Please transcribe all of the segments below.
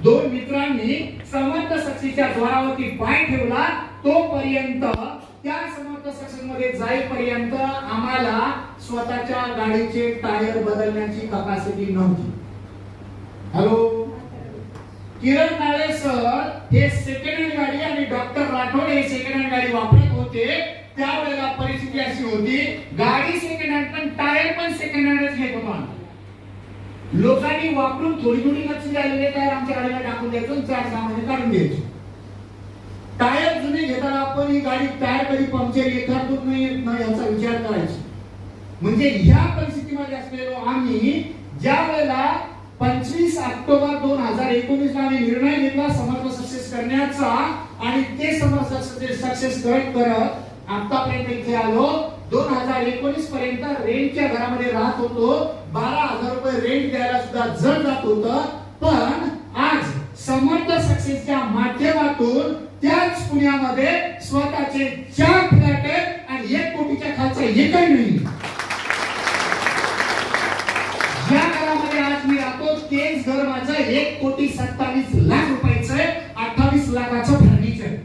दोन मित्रांनी समर्थ सक्सेसच्या द्वारावरती पाय ठेवला, तोपर्यंत त्या समर्थ सक्सेस मध्ये जाईपर्यंत आम्हाला स्वतःच्या गाडीचे टायर बदलण्याची कॅपॅसिटी नव्हती. हॅलो, किरण नाळे सर हे सेकंड हँड गाडी आणि डॉक्टर राठोड हे सेकंड हँड गाडी वापरत होते. त्यावेळेला परिस्थिती अशी होती, गाडी सेकंड हँड पण टायर पण सेकंड हँडच घेत होतो. लोकांनी वापरून थोडी थोडी मच्छी झालेले टायर आमच्या गाडीला टाकून द्यायचो, 4-6 महिने काढून द्यायचो. टायर जुने घेताना आपण ही गाडी टायर कधी पंक्चर येतात नाही येत नाही याचा विचार करायचा. म्हणजे ह्या परिस्थितीमध्ये असलेलो आम्ही ज्या वेळेला 25 ऑक्टोबर 2019 ला आम्ही निर्णय घेतला समर्थ सक्सेस करण्याचा आणि ते समर्थ सक्सेस करत आतापर्यंत इथे आलो. 2019 पर्यंत रेंटच्या घरामध्ये राहत होतो. 12,000 रुपये रेंट द्यायला सुद्धा जड जात होतं. पण आज समर्थ सक्सेसच्या माध्यमातून त्याच पुण्यामध्ये स्वतःचे 4 फ्लॅट आहेत आणि 1 कोटीच्या खालचा एकही नाही. ज्या घरामध्ये आज मी राहतो तेच घर माझं 1,27,00,000 रुपयाचं आहे, 28 लाखाचं फर्निचर.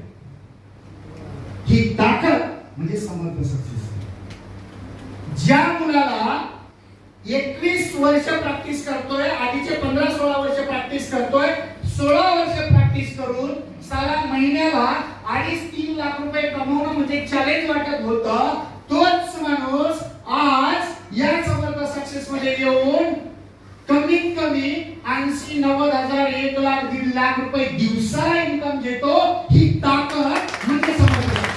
ही ताकद म्हणजे समर्थ सक्सेस. ज्या मुलाला 21 वर्ष प्रॅक्टिस करतोय, आधीचे 15-16 वर्ष प्रॅक्टिस करतोय, 16 वर्ष प्रॅक्टिस करून साला महिन्याला 2.5-3 लाख रुपये कमवणं म्हणजे चॅलेंज वाटत होतं, तोच माणूस आज या समर्थ सक्सेस मध्ये येऊन कमीत कमी 80-90 हजार, 1 लाख, 1.5 लाख रुपये दिवसाला इन्कम घेतो. ही ताकद म्हणजे समर्थ सक्सेस.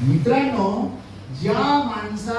मित्रांनो, ज्या माणसाला